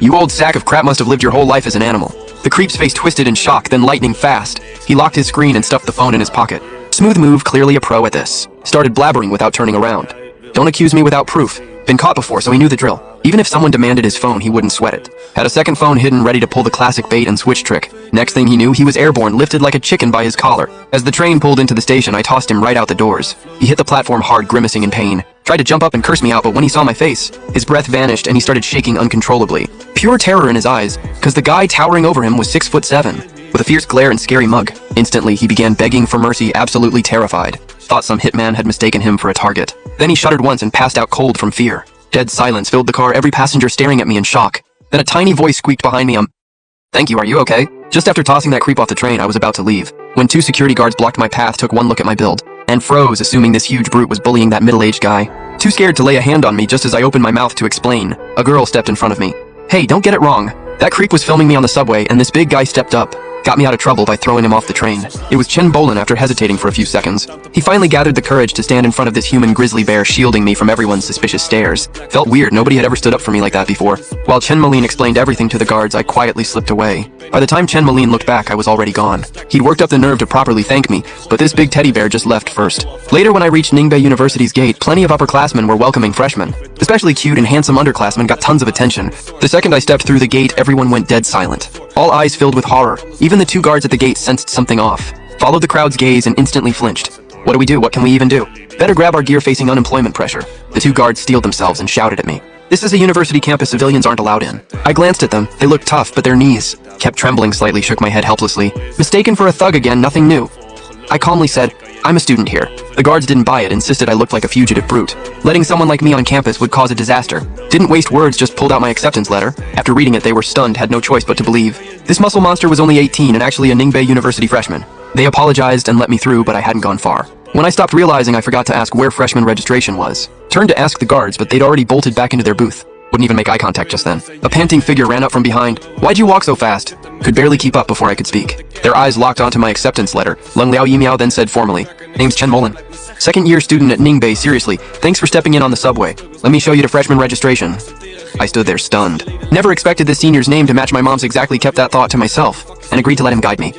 You old sack of crap must have lived your whole life as an animal. The creep's face twisted in shock, then lightning fast. He locked his screen and stuffed the phone in his pocket. Smooth move, clearly a pro at this. Started blabbering without turning around. Don't accuse me without proof. Been caught before, so he knew the drill. Even if someone demanded his phone, he wouldn't sweat it. Had a second phone hidden ready to pull the classic bait and switch trick. Next thing he knew, he was airborne, lifted like a chicken by his collar. As the train pulled into the station, I tossed him right out the doors. He hit the platform hard, grimacing in pain. Tried to jump up and curse me out, but when he saw my face, his breath vanished and he started shaking uncontrollably. Pure terror in his eyes, cause the guy towering over him was 6'7", with a fierce glare and scary mug. Instantly, he began begging for mercy, absolutely terrified. Thought some hitman had mistaken him for a target. Then he shuddered once and passed out cold from fear. Dead silence filled the car, every passenger staring at me in shock. Then a tiny voice squeaked behind me, "Thank you, are you okay?" Just after tossing that creep off the train, I was about to leave, when two security guards blocked my path, took one look at my build, and froze, assuming this huge brute was bullying that middle-aged guy. Too scared to lay a hand on me just as I opened my mouth to explain, a girl stepped in front of me. Hey, don't get it wrong. That creep was filming me on the subway, and this big guy stepped up. Got me out of trouble by throwing him off the train. It was Chen Bolin after hesitating for a few seconds. He finally gathered the courage to stand in front of this human grizzly bear, shielding me from everyone's suspicious stares. Felt weird, nobody had ever stood up for me like that before. While Chen Moline explained everything to the guards, I quietly slipped away. By the time Chen Moline looked back, I was already gone. He'd worked up the nerve to properly thank me, but this big teddy bear just left first. Later, when I reached Ningbei University's gate, plenty of upperclassmen were welcoming freshmen. Especially cute and handsome underclassmen got tons of attention. The second I stepped through the gate, everyone went dead silent. All eyes filled with horror. Even the two guards at the gate sensed something off. Followed the crowd's gaze and instantly flinched. What do we do? What can we even do? Better grab our gear facing unemployment pressure. The two guards steeled themselves and shouted at me. This is a university campus civilians aren't allowed in. I glanced at them. They looked tough, but their knees kept trembling slightly, shook my head helplessly. Mistaken for a thug again, nothing new. I calmly said, I'm a student here. The guards didn't buy it, insisted I looked like a fugitive brute. Letting someone like me on campus would cause a disaster. Didn't waste words, just pulled out my acceptance letter. After reading it, they were stunned, had no choice but to believe. This muscle monster was only 18 and actually a Ningbei University freshman. They apologized and let me through, but I hadn't gone far. When I stopped realizing, I forgot to ask where freshman registration was. Turned to ask the guards, but they'd already bolted back into their booth. Wouldn't even make eye contact just then. A panting figure ran up from behind. Why'd you walk so fast? Could barely keep up before I could speak. Their eyes locked onto my acceptance letter. Lung Liao Yimiao then said formally, Name's Chen Moline. Second year student at Ningbei, seriously, thanks for stepping in on the subway. Let me show you to freshman registration. I stood there stunned. Never expected this senior's name to match my mom's exactly, kept that thought to myself, and agreed to let him guide me.